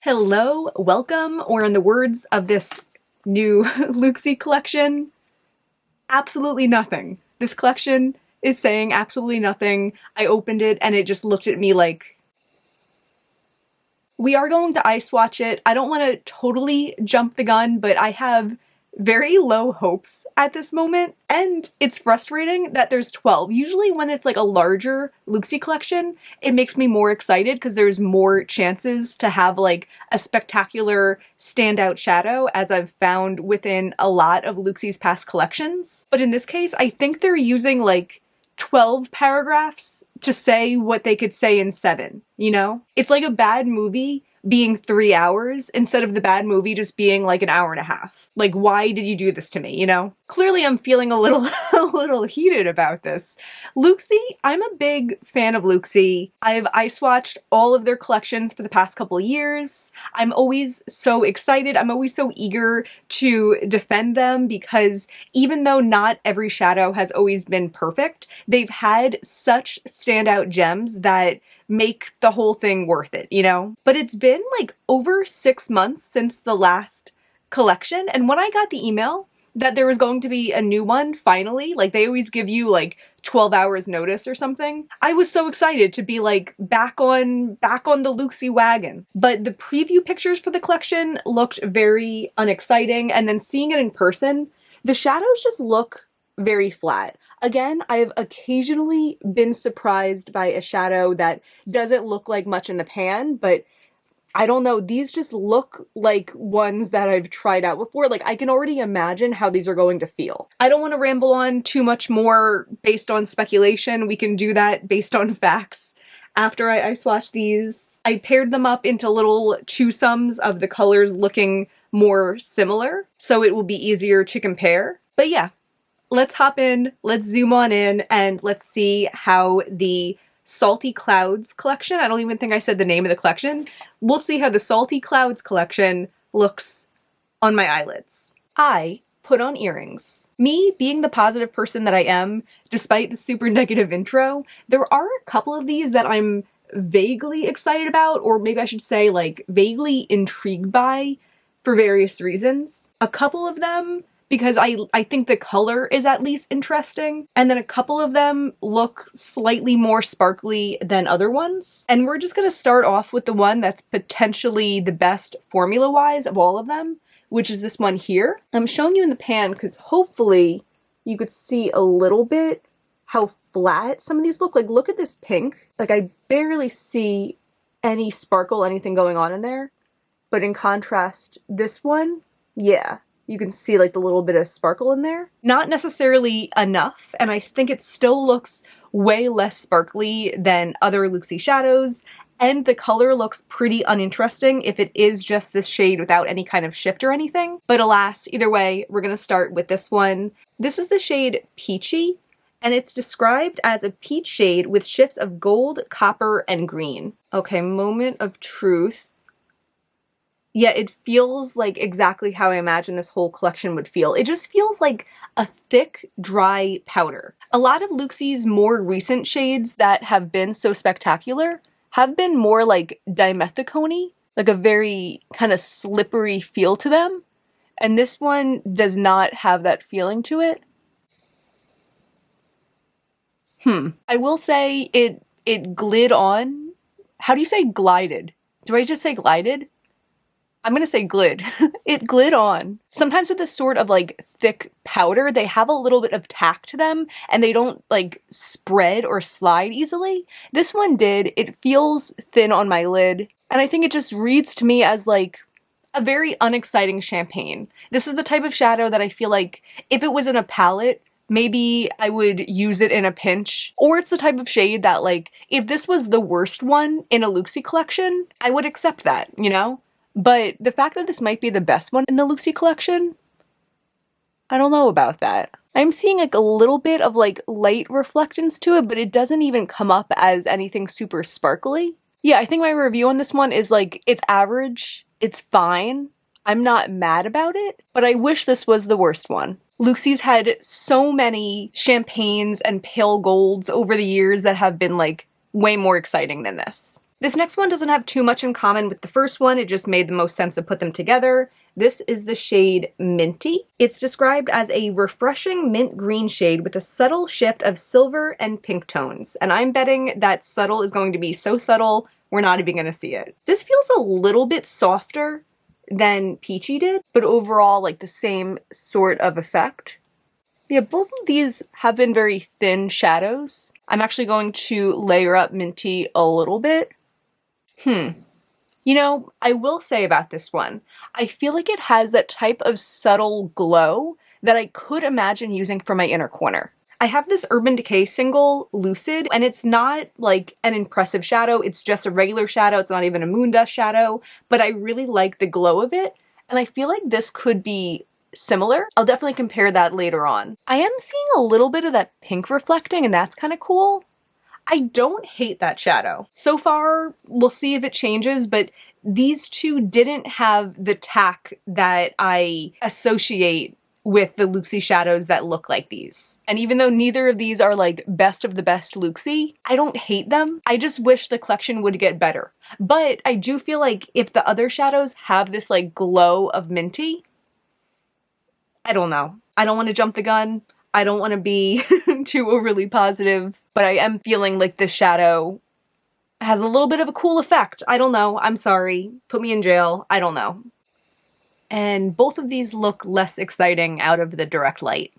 Hello, welcome, or in the words of this new Looxi collection, absolutely nothing. This collection is saying absolutely nothing. I opened it and it just looked at me like, we are going to eye swatch it. I don't want to totally jump the gun, but I have very low hopes at this moment, and it's frustrating that there's 12. Usually when it's like a larger Looxi collection, it makes me more excited because there's more chances to have like a spectacular standout shadow, as I've found within a lot of Looxi's past collections. But in this case, I think they're using like 12 paragraphs to say what they could say in 7, you know? It's like a bad movie being 3 hours instead of the bad movie just being like an hour and a half. Like, why did you do this to me, you know? Clearly I'm feeling a little heated about this. Looxi, I'm a big fan of Looxi. I've eye swatched all of their collections for the past couple of years. I'm always so excited. I'm always so eager to defend them because even though not every shadow has always been perfect, they've had such standout gems that make the whole thing worth it, you know? But it's been like over 6 months since the last collection, and when I got the email that there was going to be a new one finally, like they always give you like 12 hours notice or something, I was so excited to be like back on the Looxi wagon. But the preview pictures for the collection looked very unexciting, and then seeing it in person, the shadows just look very flat. Again, I've occasionally been surprised by a shadow that doesn't look like much in the pan, but I don't know, these just look like ones that I've tried out before. Like, I can already imagine how these are going to feel. I don't want to ramble on too much more based on speculation. We can do that based on facts. After I swatched these, I paired them up into little two-sums of the colors looking more similar, so it will be easier to compare. But yeah, let's hop in, let's zoom on in, and let's see how the Salty Cloudz collection, I don't even think I said the name of the collection, we'll see how the Salty Cloudz collection looks on my eyelids. I put on earrings. Me being the positive person that I am, despite the super negative intro, there are a couple of these that I'm vaguely excited about, or maybe I should say like vaguely intrigued by for various reasons. A couple of them because I think the color is at least interesting, and then a couple of them look slightly more sparkly than other ones. And we're just gonna start off with the one that's potentially the best formula-wise of all of them, which is this one here. I'm showing you in the pan because hopefully you could see a little bit how flat some of these look. Like, look at this pink. Like, I barely see any sparkle, anything going on in there. But in contrast, this one, yeah. You can see like the little bit of sparkle in there. Not necessarily enough, and I think it still looks way less sparkly than other Looxi shadows, and the color looks pretty uninteresting if it is just this shade without any kind of shift or anything. But alas, either way, we're gonna start with this one. This is the shade Peachy, and it's described as a peach shade with shifts of gold, copper, and green. Okay, moment of truth. Yeah, it feels like exactly how I imagine this whole collection would feel. It just feels like a thick, dry powder. A lot of Looxi's more recent shades that have been so spectacular have been more like dimethicone-y, like a very kind of slippery feel to them. And this one does not have that feeling to it. I will say it glid on. How do you say glided? Do I just say glided? I'm gonna say glid. It glid on. Sometimes with this sort of like thick powder, they have a little bit of tack to them and they don't like spread or slide easily. This one did. It feels thin on my lid, and I think it just reads to me as like a very unexciting champagne. This is the type of shadow that I feel like if it was in a palette, maybe I would use it in a pinch. Or it's the type of shade that like, if this was the worst one in a Looxi collection, I would accept that, you know? But the fact that this might be the best one in the Looxi collection, I don't know about that. I'm seeing like a little bit of like light reflectance to it, but it doesn't even come up as anything super sparkly. Yeah, I think my review on this one is like, it's average, it's fine. I'm not mad about it, but I wish this was the worst one. Looxi's had so many champagnes and pale golds over the years that have been like way more exciting than this. This next one doesn't have too much in common with the first one, it just made the most sense to put them together. This is the shade Minty. It's described as a refreshing mint green shade with a subtle shift of silver and pink tones. And I'm betting that subtle is going to be so subtle, we're not even gonna see it. This feels a little bit softer than Peachy did, but overall like the same sort of effect. Yeah, both of these have been very thin shadows. I'm actually going to layer up Minty a little bit. You know, I will say about this one, I feel like it has that type of subtle glow that I could imagine using for my inner corner. I have this Urban Decay single, Lucid, and it's not like an impressive shadow, it's just a regular shadow, it's not even a moon dust shadow, but I really like the glow of it, and I feel like this could be similar. I'll definitely compare that later on. I am seeing a little bit of that pink reflecting, and that's kind of cool. I don't hate that shadow. So far, we'll see if it changes, but these two didn't have the tack that I associate with the Looxi shadows that look like these. And even though neither of these are like best of the best Looxi, I don't hate them. I just wish the collection would get better. But I do feel like if the other shadows have this like glow of Minty, I don't know. I don't want to jump the gun. I don't want to be too overly positive, but I am feeling like this shadow has a little bit of a cool effect. I don't know. I'm sorry. Put me in jail. I don't know. And both of these look less exciting out of the direct light.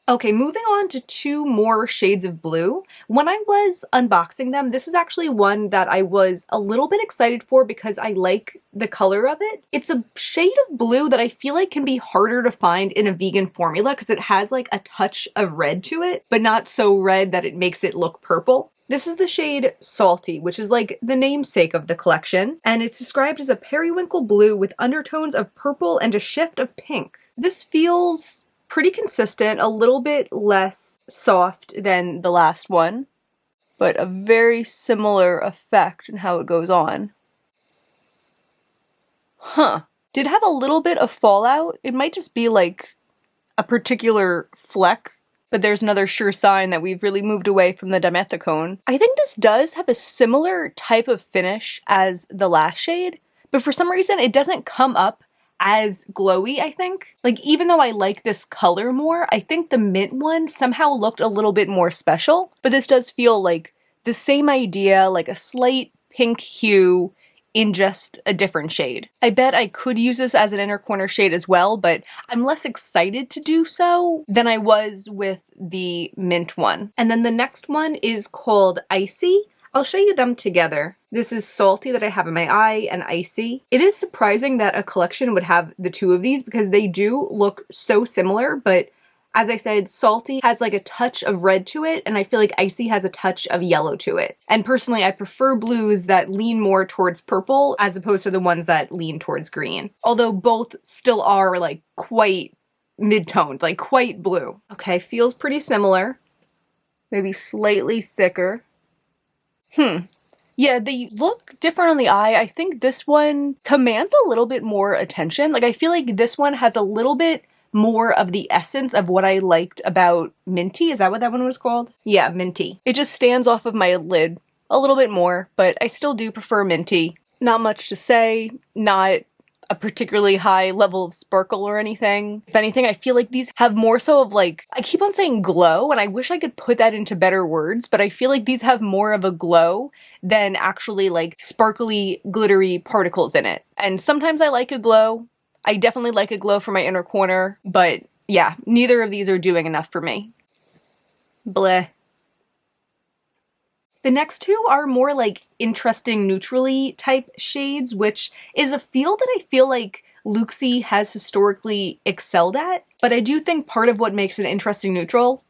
Okay, moving on to two more shades of blue. When I was unboxing them, this is actually one that I was a little bit excited for because I like the color of it. It's a shade of blue that I feel like can be harder to find in a vegan formula because it has like a touch of red to it, but not so red that it makes it look purple. This is the shade Salti, which is like the namesake of the collection, and it's described as a periwinkle blue with undertones of purple and a shift of pink. This feels pretty consistent, a little bit less soft than the last one, but a very similar effect in how it goes on. Did have a little bit of fallout. It might just be like a particular fleck, but there's another sure sign that we've really moved away from the dimethicone. I think this does have a similar type of finish as the last shade, but for some reason it doesn't come up as glowy, I think. Like, even though I like this color more, I think the mint one somehow looked a little bit more special, but this does feel like the same idea, like a slight pink hue in just a different shade. I bet I could use this as an inner corner shade as well, but I'm less excited to do so than I was with the mint one. And then the next one is called Ici. I'll show you them together. This is Salty that I have in my eye and Ici. It is surprising that a collection would have the two of these because they do look so similar, but as I said, Salty has like a touch of red to it, and I feel like Ici has a touch of yellow to it. And personally, I prefer blues that lean more towards purple as opposed to the ones that lean towards green. Although both still are like quite mid-toned, like quite blue. Okay, feels pretty similar. Maybe slightly thicker. Yeah, they look different on the eye. I think this one commands a little bit more attention. Like, I feel like this one has a little bit more of the essence of what I liked about Minty. Is that what that one was called? Yeah, Minty. It just stands off of my lid a little bit more, but I still do prefer Minty. Not much to say, not a particularly high level of sparkle or anything. If anything, I feel like these have more so of like, I keep on saying glow, and I wish I could put that into better words, but I feel like these have more of a glow than actually like sparkly, glittery particles in it. And sometimes I like a glow. I definitely like a glow for my inner corner, but yeah, neither of these are doing enough for me. Bleh. The next two are more like interesting neutrally type shades, which is a field that I feel like Looxi has historically excelled at. But I do think part of what makes an interesting neutral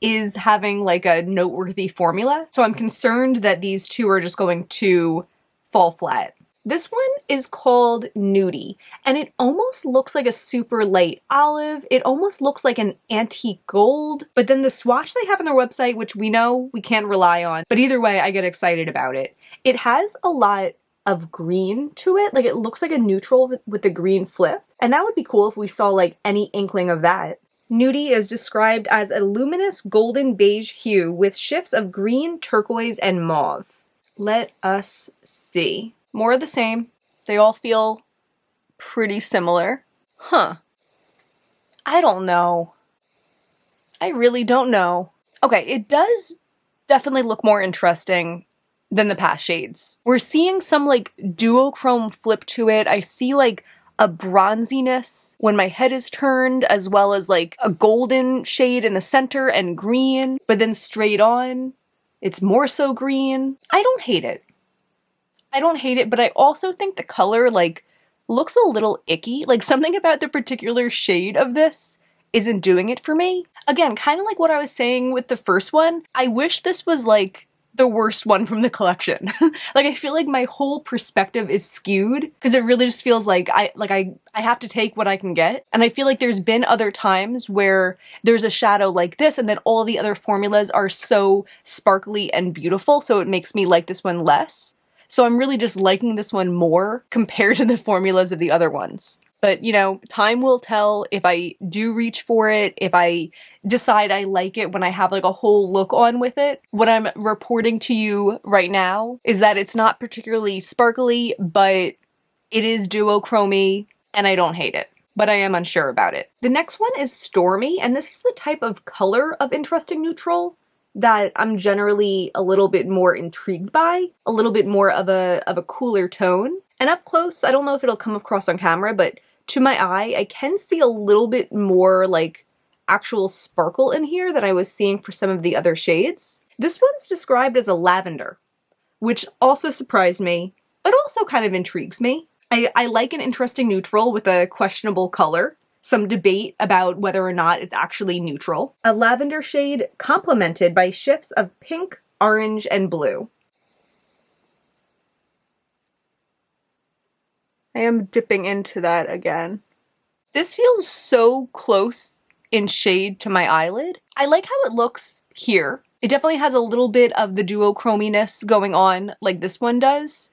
is having like a noteworthy formula. So I'm concerned that these two are just going to fall flat. This one is called Nudie, and it almost looks like a super light olive. It almost looks like an antique gold, but then the swatch they have on their website, which we know we can't rely on, but either way, I get excited about it. It has a lot of green to it. Like, it looks like a neutral with the green flip, and that would be cool if we saw like any inkling of that. Nudie is described as a luminous golden beige hue with shifts of green, turquoise, and mauve. Let us see. More of the same. They all feel pretty similar. Huh. I don't know. I really don't know. Okay, it does definitely look more interesting than the past shades. We're seeing some like duochrome flip to it. I see like a bronziness when my head is turned, as well as like a golden shade in the center and green, but then straight on, it's more so green. I don't hate it. I don't hate it, but I also think the color like looks a little icky. Like something about the particular shade of this isn't doing it for me. Again, kind of like what I was saying with the first one, I wish this was like the worst one from the collection. Like I feel like my whole perspective is skewed because it really just feels like I have to take what I can get. And I feel like there's been other times where there's a shadow like this and then all the other formulas are so sparkly and beautiful, so it makes me like this one less. So I'm really just liking this one more compared to the formulas of the other ones. But, you know, time will tell if I do reach for it, if I decide I like it when I have like a whole look on with it. What I'm reporting to you right now is that it's not particularly sparkly, but it is duochromy and I don't hate it, but I am unsure about it. The next one is Stormy, and this is the type of color of interesting neutral that I'm generally a little bit more intrigued by, a little bit more of a cooler tone. And up close, I don't know if it'll come across on camera, but to my eye, I can see a little bit more like actual sparkle in here than I was seeing for some of the other shades. This one's described as a lavender, which also surprised me, but also kind of intrigues me. I like an interesting neutral with a questionable color. Some debate about whether or not it's actually neutral. A lavender shade complemented by shifts of pink, orange, and blue. I am dipping into that again. This feels so close in shade to my eyelid. I like how it looks here. It definitely has a little bit of the duochrominess going on like this one does,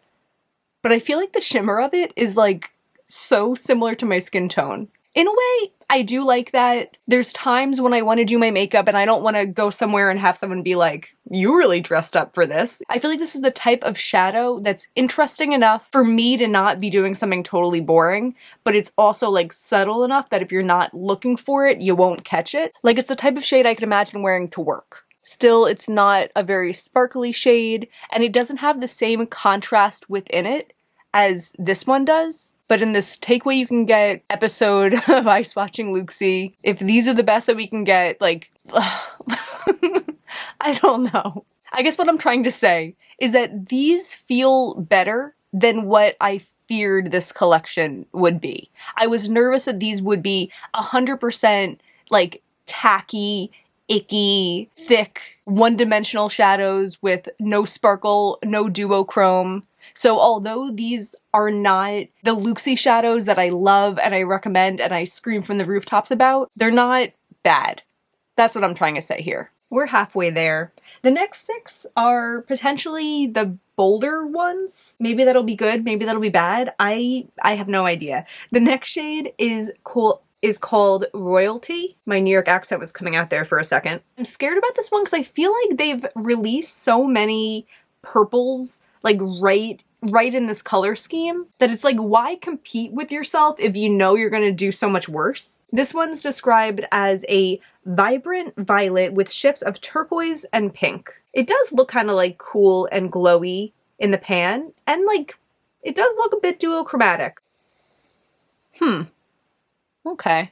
but I feel like the shimmer of it is like so similar to my skin tone. In a way, I do like that. There's times when I want to do my makeup and I don't want to go somewhere and have someone be like, you really dressed up for this. I feel like this is the type of shadow that's interesting enough for me to not be doing something totally boring, but it's also like subtle enough that if you're not looking for it, you won't catch it. Like it's the type of shade I could imagine wearing to work. Still, it's not a very sparkly shade, and it doesn't have the same contrast within it as this one does. But in this take what you can get episode of Ice Watching Looxi, if these are the best that we can get, like, I don't know. I guess what I'm trying to say is that these feel better than what I feared this collection would be. I was nervous that these would be 100% like tacky, icky, thick, one-dimensional shadows with no sparkle, no duochrome. So although these are not the Looxi shadows that I love and I recommend and I scream from the rooftops about, they're not bad. That's what I'm trying to say here. We're halfway there. The next 6 are potentially the bolder ones. Maybe that'll be good, maybe that'll be bad. I have no idea. The next shade is called Royalti. My New York accent was coming out there for a second. I'm scared about this one because I feel like they've released so many purples like right in this color scheme that it's like, why compete with yourself if you know you're gonna do so much worse? This one's described as a vibrant violet with shifts of turquoise and pink. It does look kind of like cool and glowy in the pan, and like it does look a bit duochromatic. Okay.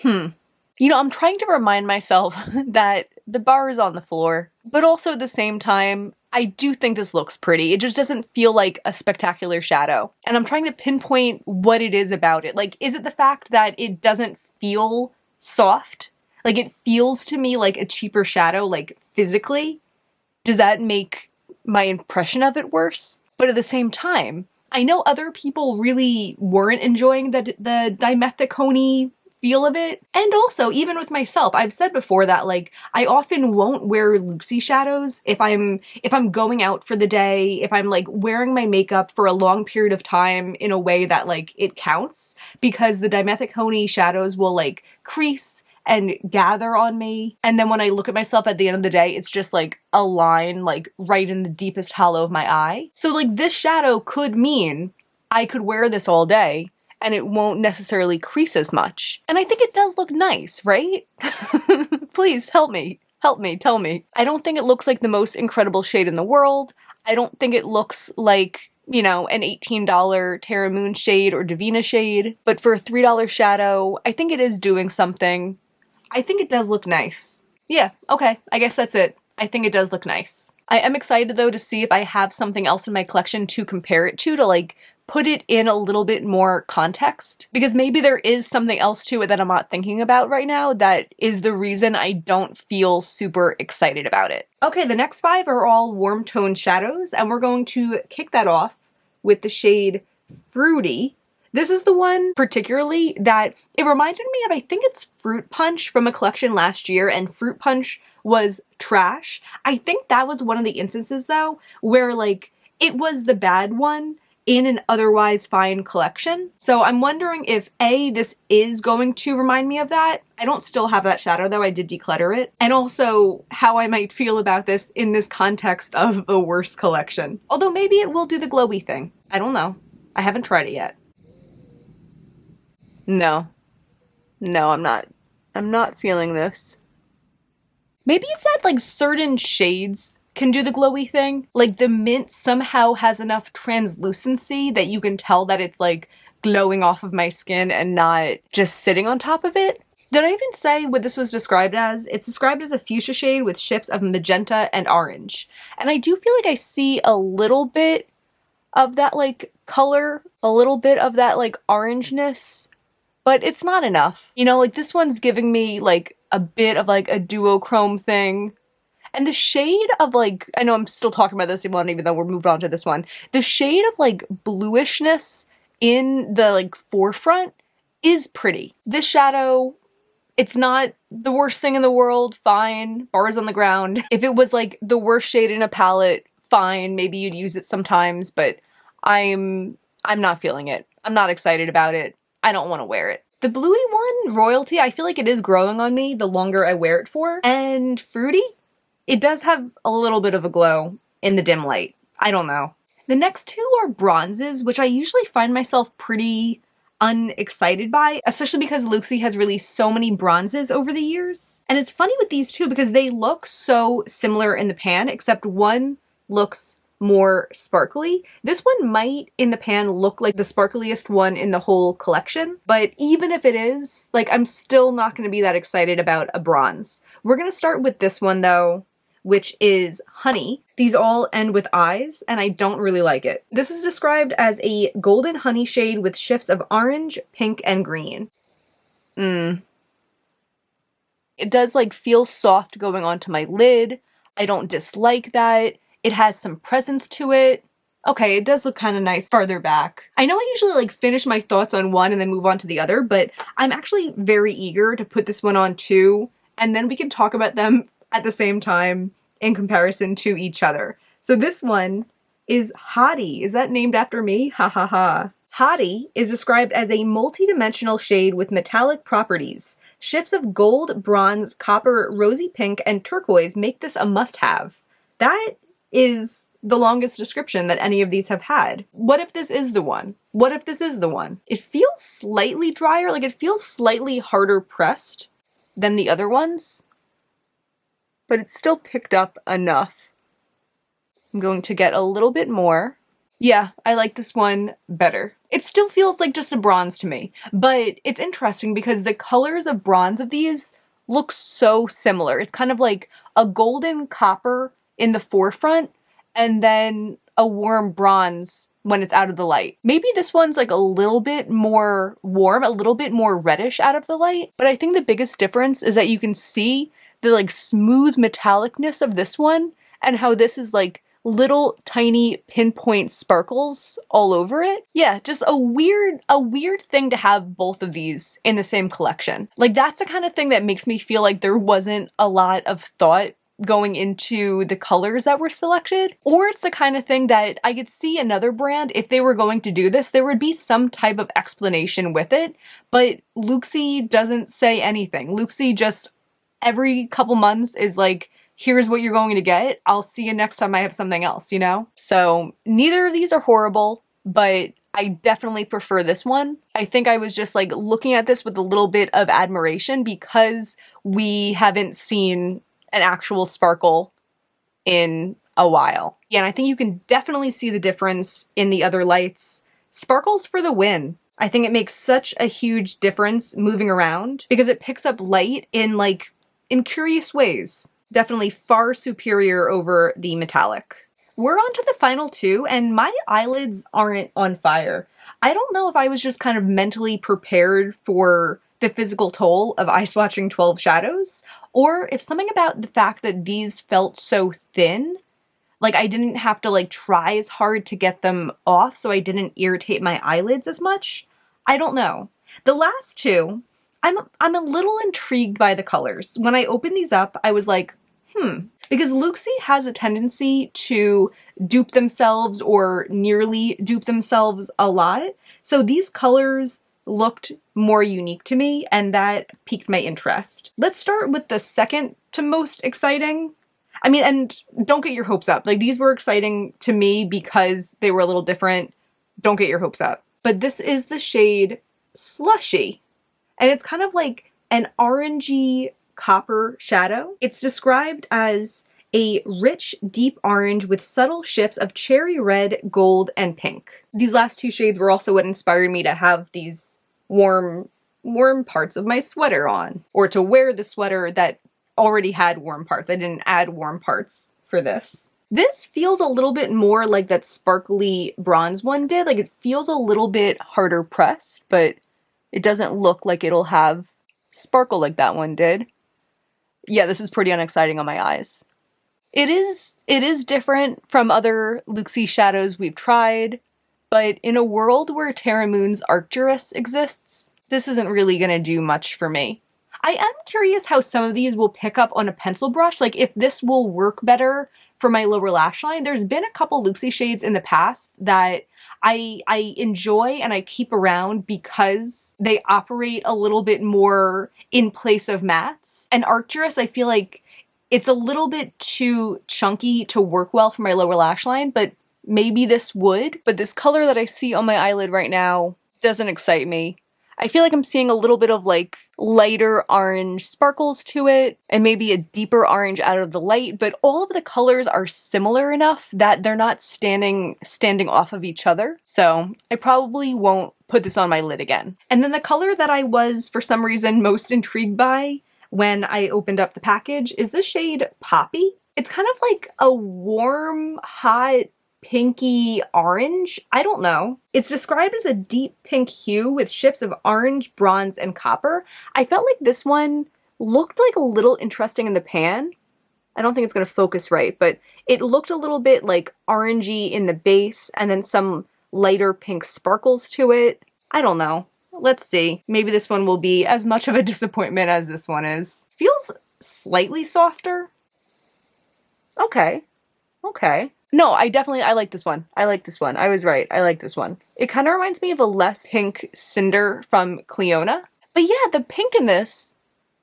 You know, I'm trying to remind myself that the bar is on the floor, but also at the same time, I do think this looks pretty. It just doesn't feel like a spectacular shadow. And I'm trying to pinpoint what it is about it. Like, is it the fact that it doesn't feel soft? Like, it feels to me like a cheaper shadow, like physically? Does that make my impression of it worse? But at the same time, I know other people really weren't enjoying the dimethicone feel of it. And also, even with myself, I've said before that like I often won't wear Looxi shadows if I'm going out for the day, if I'm like wearing my makeup for a long period of time in a way that like it counts, because the dimethic honey shadows will like crease and gather on me. And then when I look at myself at the end of the day, it's just like a line like right in the deepest hollow of my eye. So like this shadow could mean I could wear this all day and it won't necessarily crease as much. And I think it does look nice, right? Please help me, tell me. I don't think it looks like the most incredible shade in the world. I don't think it looks like, you know, an $18 Terra Moon shade or Divina shade, but for a $3 shadow, I think it is doing something. I think it does look nice. Yeah, okay, I guess that's it. I think it does look nice. I am excited though to see if I have something else in my collection to compare it to like put it in a little bit more context, because maybe there is something else to it that I'm not thinking about right now that is the reason I don't feel super excited about it. Okay, the next 5 are all warm toned shadows, and we're going to kick that off with the shade Fruitti. This is the one particularly that it reminded me of, I think it's Fruit Punch from a collection last year, and Fruit Punch was trash. I think that was one of the instances though where like it was the bad one in an otherwise fine collection. So I'm wondering if A, this is going to remind me of that. I don't still have that shadow though, I did declutter it. And also how I might feel about this in this context of a worse collection. Although maybe it will do the glowy thing. I don't know. I haven't tried it yet. No, I'm not feeling this. Maybe it's that like certain shades can do the glowy thing. Like the mint somehow has enough translucency that you can tell that it's like glowing off of my skin and not just sitting on top of it. Did I even say what this was described as? It's described as a fuchsia shade with shifts of magenta and orange. And I do feel like I see a little bit of that like color, a little bit of that like orangeness, but it's not enough. You know, like this one's giving me like a bit of like a duochrome thing. And the shade of like, I know I'm still talking about this one even though we're moved on to this one. The shade of like bluishness in the like forefront is pretty. This shadow, it's not the worst thing in the world, fine, bars on the ground. If it was like the worst shade in a palette, fine, maybe you'd use it sometimes, but I'm not feeling it. I'm not excited about it. I don't want to wear it. The bluey one, Royalti, I feel like it is growing on me the longer I wear it for. And Fruitti, it does have a little bit of a glow in the dim light. I don't know. The next 2 are bronzes, which I usually find myself pretty unexcited by, especially because Looxi has released so many bronzes over the years. And it's funny with these 2 because they look so similar in the pan, except one looks more sparkly. This one might in the pan look like the sparkliest one in the whole collection, but even if it is, like I'm still not going to be that excited about a bronze. We're going to start with this one though, which is Honey. These all end with eyes, and I don't really like it. This is described as a golden honey shade with shifts of orange, pink, and green. It does like feel soft going onto my lid. I don't dislike that. It has some presence to it. Okay, it does look kind of nice farther back. I know I usually like finish my thoughts on one and then move on to the other, but I'm actually very eager to put this one on too, and then we can talk about them at the same time in comparison to each other. So this one is Hottie. Is that named after me? Ha ha ha. Hottie is described as a multi-dimensional shade with metallic properties. Shifts of gold, bronze, copper, rosy pink, and turquoise make this a must-have. That is the longest description that any of these have had. What if this is the one? What if this is the one? It feels slightly drier, like it feels slightly harder pressed than the other ones, but it's still picked up enough. I'm going to get a little bit more. Yeah, I like this one better. It still feels like just a bronze to me, but it's interesting because the colors of bronze of these look so similar. It's kind of like a golden copper in the forefront and then a warm bronze when it's out of the light. Maybe this one's like a little bit more warm, a little bit more reddish out of the light, but I think the biggest difference is that you can see the like smooth metallicness of this one and how this is like little tiny pinpoint sparkles all over it. Yeah, just a weird thing to have both of these in the same collection. Like, that's the kind of thing that makes me feel like there wasn't a lot of thought going into the colors that were selected. Or it's the kind of thing that I could see another brand, if they were going to do this, there would be some type of explanation with it, but Looxi doesn't say anything. Looxi just every couple months is like, here's what you're going to get. I'll see you next time I have something else, you know? So neither of these are horrible, but I definitely prefer this one. I think I was just like looking at this with a little bit of admiration because we haven't seen an actual sparkle in a while. Yeah, and I think you can definitely see the difference in the other lights. Sparkles for the win. I think it makes such a huge difference moving around because it picks up light in curious ways. Definitely far superior over the metallic. We're on to the final two, and my eyelids aren't on fire. I don't know if I was just kind of mentally prepared for the physical toll of eye swatching 12 shadows, or if something about the fact that these felt so thin, like I didn't have to like try as hard to get them off so I didn't irritate my eyelids as much. I don't know. The last two, I'm a little intrigued by the colors. When I opened these up, I was like, because Looxi has a tendency to dupe themselves or nearly dupe themselves a lot. So these colors looked more unique to me, and that piqued my interest. Let's start with the second to most exciting. I mean, and don't get your hopes up. Like, these were exciting to me because they were a little different. Don't get your hopes up. But this is the shade Slushie. And it's kind of like an orangey copper shadow. It's described as a rich, deep orange with subtle shifts of cherry red, gold, and pink. These last two shades were also what inspired me to have these warm parts of my sweater on, or to wear the sweater that already had warm parts. I didn't add warm parts for this. This feels a little bit more like that sparkly bronze one did. Like, it feels a little bit harder pressed, but it doesn't look like it'll have sparkle like that one did. Yeah, this is pretty unexciting on my eyes. It is different from other Looxi shadows we've tried, but in a world where Terra Moon's Arcturus exists, this isn't really gonna do much for me. I am curious how some of these will pick up on a pencil brush, like if this will work better for my lower lash line. There's been a couple Looxi shades in the past that I enjoy and I keep around because they operate a little bit more in place of mattes. And Arcturus, I feel like it's a little bit too chunky to work well for my lower lash line, but maybe this would. But this color that I see on my eyelid right now doesn't excite me. I feel like I'm seeing a little bit of like lighter orange sparkles to it and maybe a deeper orange out of the light, but all of the colors are similar enough that they're not standing off of each other. So I probably won't put this on my lid again. And then the color that I was for some reason most intrigued by when I opened up the package is the shade Poppi. It's kind of like a warm, hot, pinky orange. I don't know. It's described as a deep pink hue with shifts of orange, bronze, and copper. I felt like this one looked like a little interesting in the pan. I don't think it's going to focus right, but it looked a little bit like orangey in the base and then some lighter pink sparkles to it. I don't know. Let's see. Maybe this one will be as much of a disappointment as this one is. Feels slightly softer. Okay. Okay. No, I like this one. I like this one. I was right. I like this one. It kind of reminds me of a less pink Cinder from Cleona. But yeah, the pink in this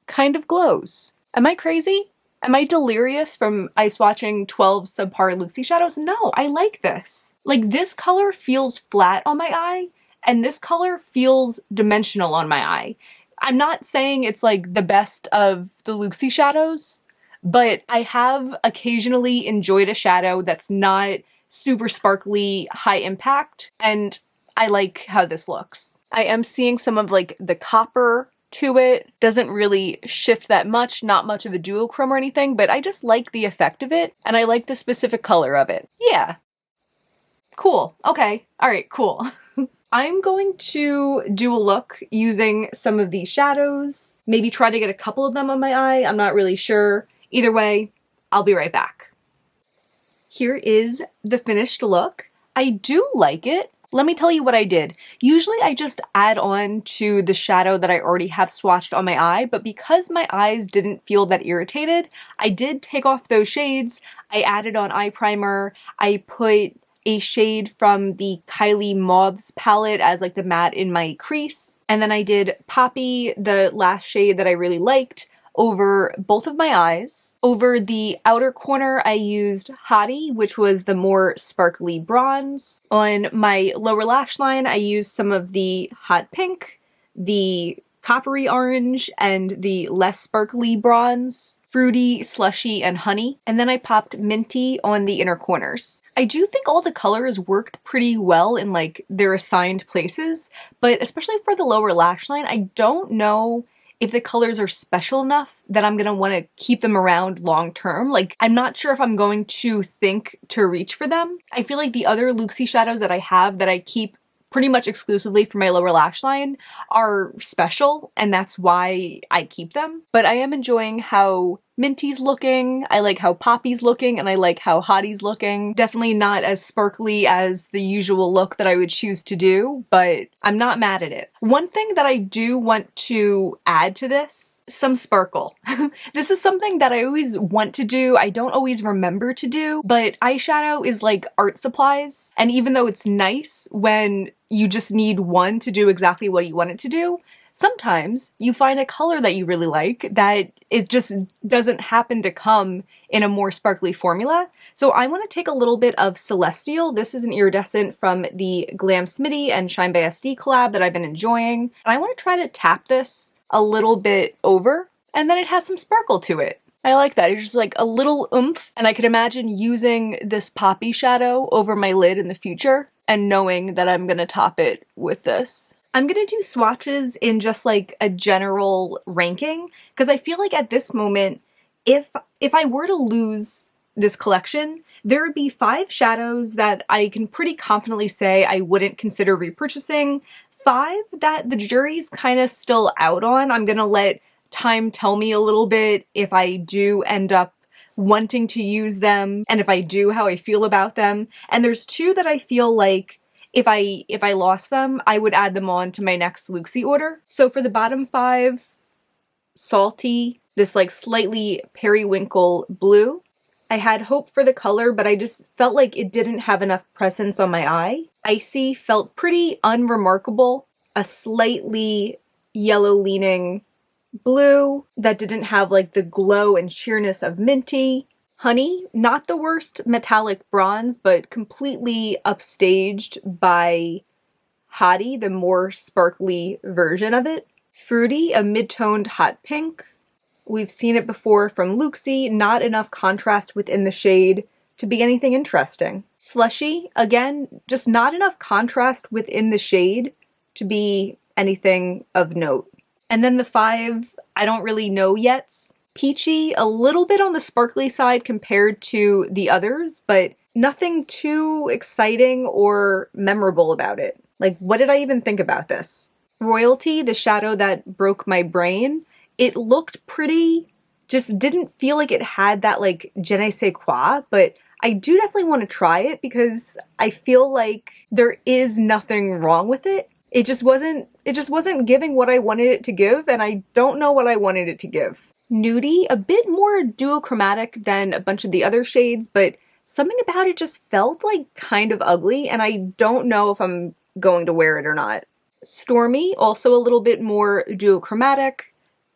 kind of glows. Am I crazy? Am I delirious from ice watching 12 subpar Looxi shadows? No, I like this. Like, this color feels flat on my eye, and this color feels dimensional on my eye. I'm not saying it's like the best of the Looxi shadows, but I have occasionally enjoyed a shadow that's not super sparkly, high impact, and I like how this looks. I am seeing some of like the copper to it. Doesn't really shift that much, not much of a duochrome or anything, but I just like the effect of it, and I like the specific color of it. Yeah. Cool. Okay. All right, cool. I'm going to do a look using some of these shadows, maybe try to get a couple of them on my eye. I'm not really sure. Either way, I'll be right back. Here is the finished look. I do like it. Let me tell you what I did. Usually I just add on to the shadow that I already have swatched on my eye, but because my eyes didn't feel that irritated, I did take off those shades. I added on eye primer. I put a shade from the Kylie Mauves palette as like the matte in my crease. And then I did Poppy, the last shade that I really liked, over both of my eyes. Over the outer corner, I used Hottie, which was the more sparkly bronze. On my lower lash line, I used some of the hot pink, the coppery orange, and the less sparkly bronze, Fruitti, Slushie, and Honey. And then I popped Minty on the inner corners. I do think all the colors worked pretty well in like their assigned places, but especially for the lower lash line, I don't know if the colors are special enough that I'm gonna wanna keep them around long term. Like, I'm not sure if I'm going to think to reach for them. I feel like the other Looxi shadows that I have that I keep pretty much exclusively for my lower lash line are special, and that's why I keep them. But I am enjoying how Minty's looking, I like how Poppy's looking, and I like how Hottie's looking. Definitely not as sparkly as the usual look that I would choose to do, but I'm not mad at it. One thing that I do want to add to this, some sparkle. This is something that I always want to do, I don't always remember to do, but eyeshadow is like art supplies, and even though it's nice when you just need one to do exactly what you want it to do, sometimes you find a color that you really like that it just doesn't happen to come in a more sparkly formula. So I want to take a little bit of Celestial. This is an iridescent from the Glam Smitty and Shine by SD collab that I've been enjoying. And I want to try to tap this a little bit over, and then it has some sparkle to it. I like that. It's just like a little oomph, and I could imagine using this Poppy shadow over my lid in the future and knowing that I'm gonna top it with this. I'm gonna do swatches in just like a general ranking, because I feel like at this moment, if I were to lose this collection, there would be 5 shadows that I can pretty confidently say I wouldn't consider repurchasing, 5 that the jury's kind of still out on. I'm gonna let time tell me a little bit if I do end up wanting to use them, and if I do, how I feel about them. And there's 2 that I feel like if I lost them, I would add them on to my next Looxi order. So for the bottom 5, Salty, this like slightly periwinkle blue. I had hope for the color, but I just felt like it didn't have enough presence on my eye. Icy felt pretty unremarkable, a slightly yellow leaning blue that didn't have like the glow and sheerness of Minty. Honey, not the worst metallic bronze, but completely upstaged by Hottie, the more sparkly version of it. Fruitti, a mid-toned hot pink. We've seen it before from Looxi, not enough contrast within the shade to be anything interesting. Slushie, again, just not enough contrast within the shade to be anything of note. And then the 5, I don't really know yet. Peachy, a little bit on the sparkly side compared to the others, but nothing too exciting or memorable about it. Like, what did I even think about this? Royalti, the shadow that broke my brain, it looked pretty, just didn't feel like it had that like je ne sais quoi, but I do definitely want to try it because I feel like there is nothing wrong with it. It just wasn't giving what I wanted it to give, and I don't know what I wanted it to give. Nudie, a bit more duochromatic than a bunch of the other shades, but something about it just felt like kind of ugly, and I don't know if I'm going to wear it or not. Stormy, also a little bit more duochromatic,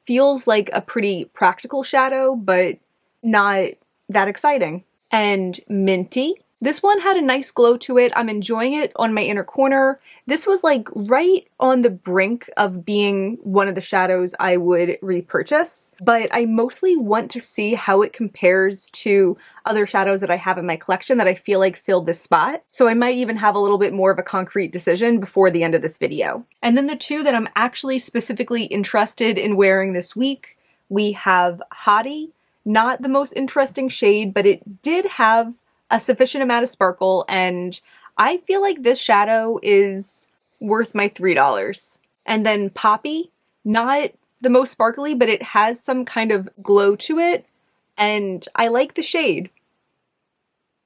feels like a pretty practical shadow, but not that exciting. And Minty, this one had a nice glow to it. I'm enjoying it on my inner corner. This was like right on the brink of being one of the shadows I would repurchase, but I mostly want to see how it compares to other shadows that I have in my collection that I feel like filled this spot. So I might even have a little bit more of a concrete decision before the end of this video. And then the 2 that I'm actually specifically interested in wearing this week, we have Hottie, not the most interesting shade, but it did have a sufficient amount of sparkle, and I feel like this shadow is worth my $3. And then Poppy, not the most sparkly, but it has some kind of glow to it, and I like the shade.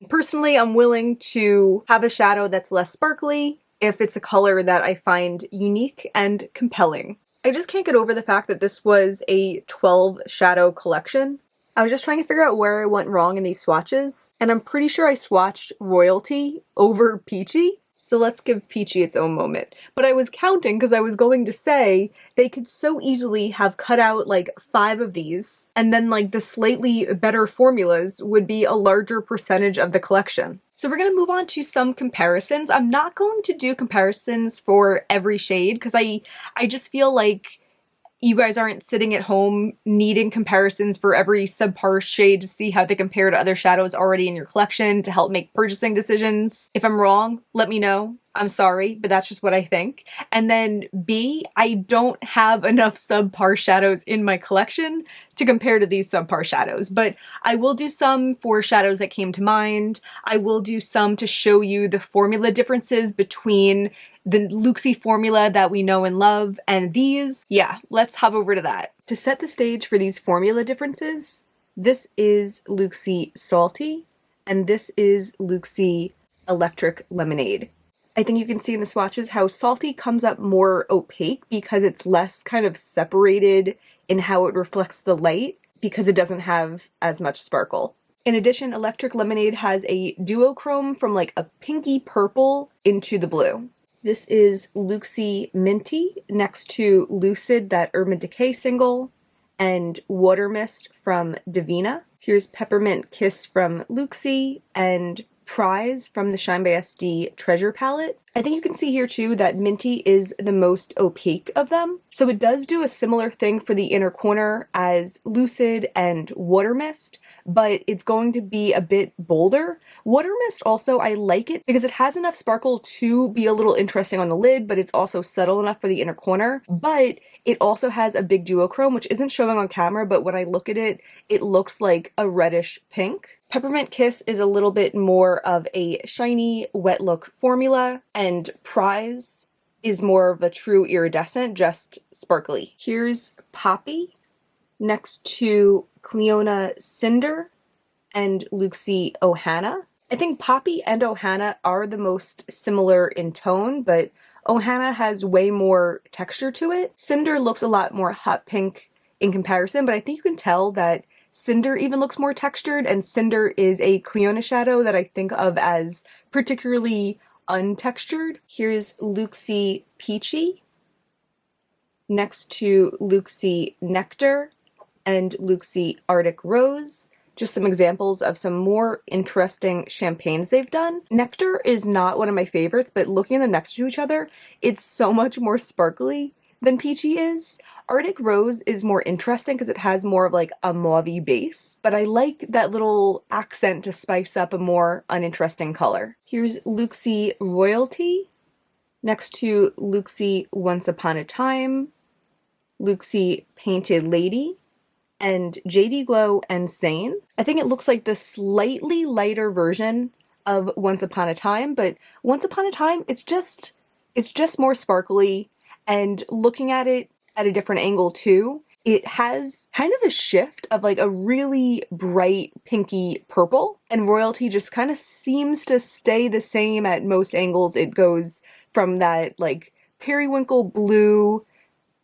Personally, I'm willing to have a shadow that's less sparkly if it's a color that I find unique and compelling. I just can't get over the fact that this was a 12 shadow collection. I was just trying to figure out where I went wrong in these swatches, and I'm pretty sure I swatched Royalti over Peachy. So let's give Peachy its own moment. But I was counting because I was going to say they could so easily have cut out like 5 of these, and then like the slightly better formulas would be a larger percentage of the collection. So we're gonna move on to some comparisons. I'm not going to do comparisons for every shade because I just feel like you guys aren't sitting at home needing comparisons for every subpar shade to see how they compare to other shadows already in your collection to help make purchasing decisions. If I'm wrong, let me know. I'm sorry, but that's just what I think. And then B, I don't have enough subpar shadows in my collection to compare to these subpar shadows, but I will do some for shadows that came to mind. I will do some to show you the formula differences between the Looxi formula that we know and love and these. Yeah, let's hop over to that. To set the stage for these formula differences, this is Looxi Salti and this is Looxi Electric Lemonade. I think you can see in the swatches how Salty comes up more opaque because it's less kind of separated in how it reflects the light because it doesn't have as much sparkle. In addition, Electric Lemonade has a duochrome from like a pinky purple into the blue. This is Looxi Minti next to Lucid, that Urban Decay single, and Water Mist from Divina. Here's Peppermint Kiss from Looxi and Prize from the Shine by SD Treasure Palette. I think you can see here too that Minty is the most opaque of them. So it does do a similar thing for the inner corner as Lucid and Water Mist, but it's going to be a bit bolder. Water Mist also, I like it because it has enough sparkle to be a little interesting on the lid, but it's also subtle enough for the inner corner. But it also has a big duochrome, which isn't showing on camera, but when I look at it, it looks like a reddish pink. Peppermint Kiss is a little bit more of a shiny, wet look formula, and Prize is more of a true iridescent, just sparkly. Here's Poppi next to Cleona Cinder and Looxi Ohana. I think Poppi and Ohana are the most similar in tone, but Ohana has way more texture to it. Cinder looks a lot more hot pink in comparison, but I think you can tell that Cinder even looks more textured, and Cinder is a Cleona shadow that I think of as particularly untextured. Here's Looxi Peachi next to Looxi Nectar and Looxi Arctic Rose. Just some examples of some more interesting champagnes they've done. Nectar is not one of my favorites, but looking at them next to each other, it's so much more sparkly than Peachy is. Arctic Rose is more interesting because it has more of like a mauve-y base, but I like that little accent to spice up a more uninteresting color. Here's Looxi Royalti next to Looxi Once Upon a Time, Looxi Painted Lady, and JD Glow and Sane. I think it looks like the slightly lighter version of Once Upon a Time, but Once Upon a Time, it's just more sparkly, and looking at it at a different angle too, it has kind of a shift of like a really bright pinky purple, and Royalty just kind of seems to stay the same at most angles. It goes from that like periwinkle blue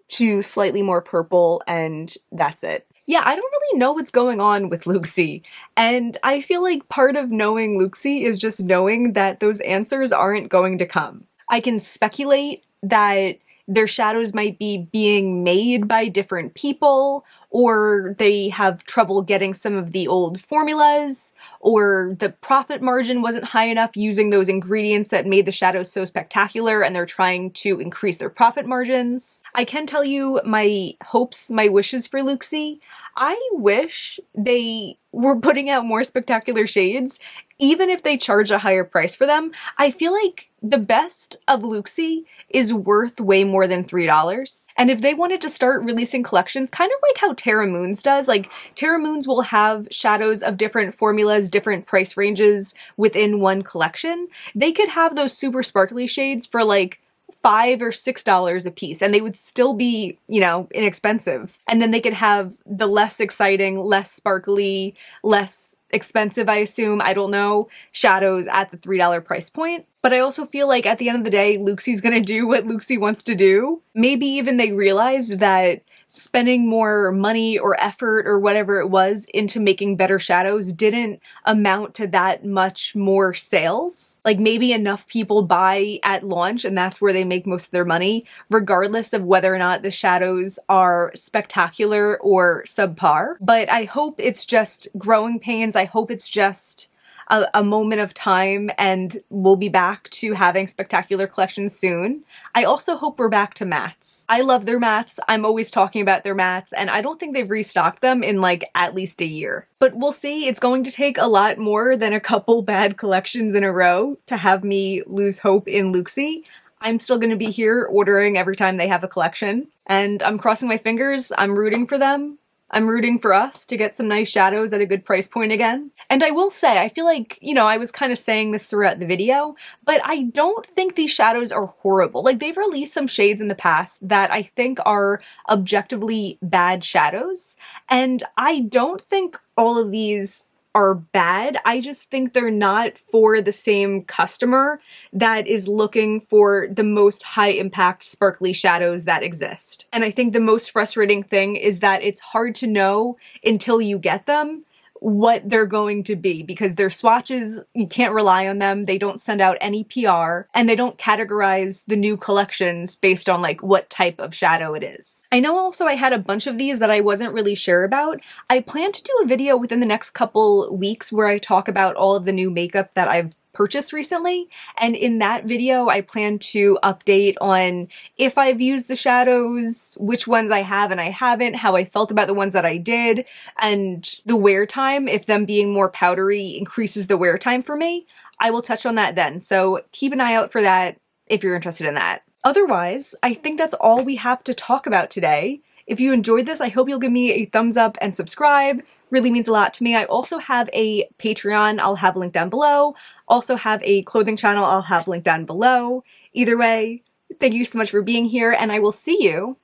to slightly more purple, and that's it. Yeah, I don't really know what's going on with Looxi, and I feel like part of knowing Looxi is just knowing that those answers aren't going to come. I can speculate that their shadows might be being made by different people, or they have trouble getting some of the old formulas, or the profit margin wasn't high enough using those ingredients that made the shadows so spectacular and they're trying to increase their profit margins. I can tell you my hopes, my wishes for Looxi. I wish they were putting out more spectacular shades, even if they charge a higher price for them. I feel like the best of Looxi is worth way more than $3. And if they wanted to start releasing collections, kind of like how Terra Moons does, like Terra Moons will have shadows of different formulas, different price ranges within one collection, they could have those super sparkly shades for like $5 or $6 a piece, and they would still be, you know, inexpensive. And then they could have the less exciting, less sparkly, less expensive, I assume, I don't know, shadows at the $3 price point. But I also feel like at the end of the day, Looxi's gonna do what Looxi wants to do. Maybe even they realized that spending more money or effort or whatever it was into making better shadows didn't amount to that much more sales. Like maybe enough people buy at launch and that's where they make most of their money, regardless of whether or not the shadows are spectacular or subpar. But I hope it's just growing pains. I hope it's just a moment of time and we'll be back to having spectacular collections soon. I also hope we're back to mattes. I love their mattes. I'm always talking about their mattes and I don't think they've restocked them in like at least a year. But we'll see. It's going to take a lot more than a couple bad collections in a row to have me lose hope in Looxi. I'm still going to be here ordering every time they have a collection and I'm crossing my fingers. I'm rooting for them. I'm rooting for us to get some nice shadows at a good price point again. And I will say, I feel like, you know, I was kind of saying this throughout the video, but I don't think these shadows are horrible. Like, they've released some shades in the past that I think are objectively bad shadows, and I don't think all of these are bad. I just think they're not for the same customer that is looking for the most high impact sparkly shadows that exist. And I think the most frustrating thing is that it's hard to know until you get them what they're going to be, because their swatches, you can't rely on them. They don't send out any PR and they don't categorize the new collections based on like what type of shadow it is. I know also I had a bunch of these that I wasn't really sure about. I plan to do a video within the next couple weeks where I talk about all of the new makeup that I've purchased recently, and in that video I plan to update on if I've used the shadows, which ones I have and I haven't, how I felt about the ones that I did, and the wear time, if them being more powdery increases the wear time for me. I will touch on that then, so keep an eye out for that if you're interested in that. Otherwise, I think that's all we have to talk about today. If you enjoyed this, I hope you'll give me a thumbs up and subscribe. Really means a lot to me. I also have a Patreon, I'll have linked down below. Also have a clothing channel, I'll have linked down below. Either way, thank you so much for being here, and I will see you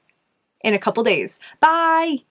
in a couple days. Bye!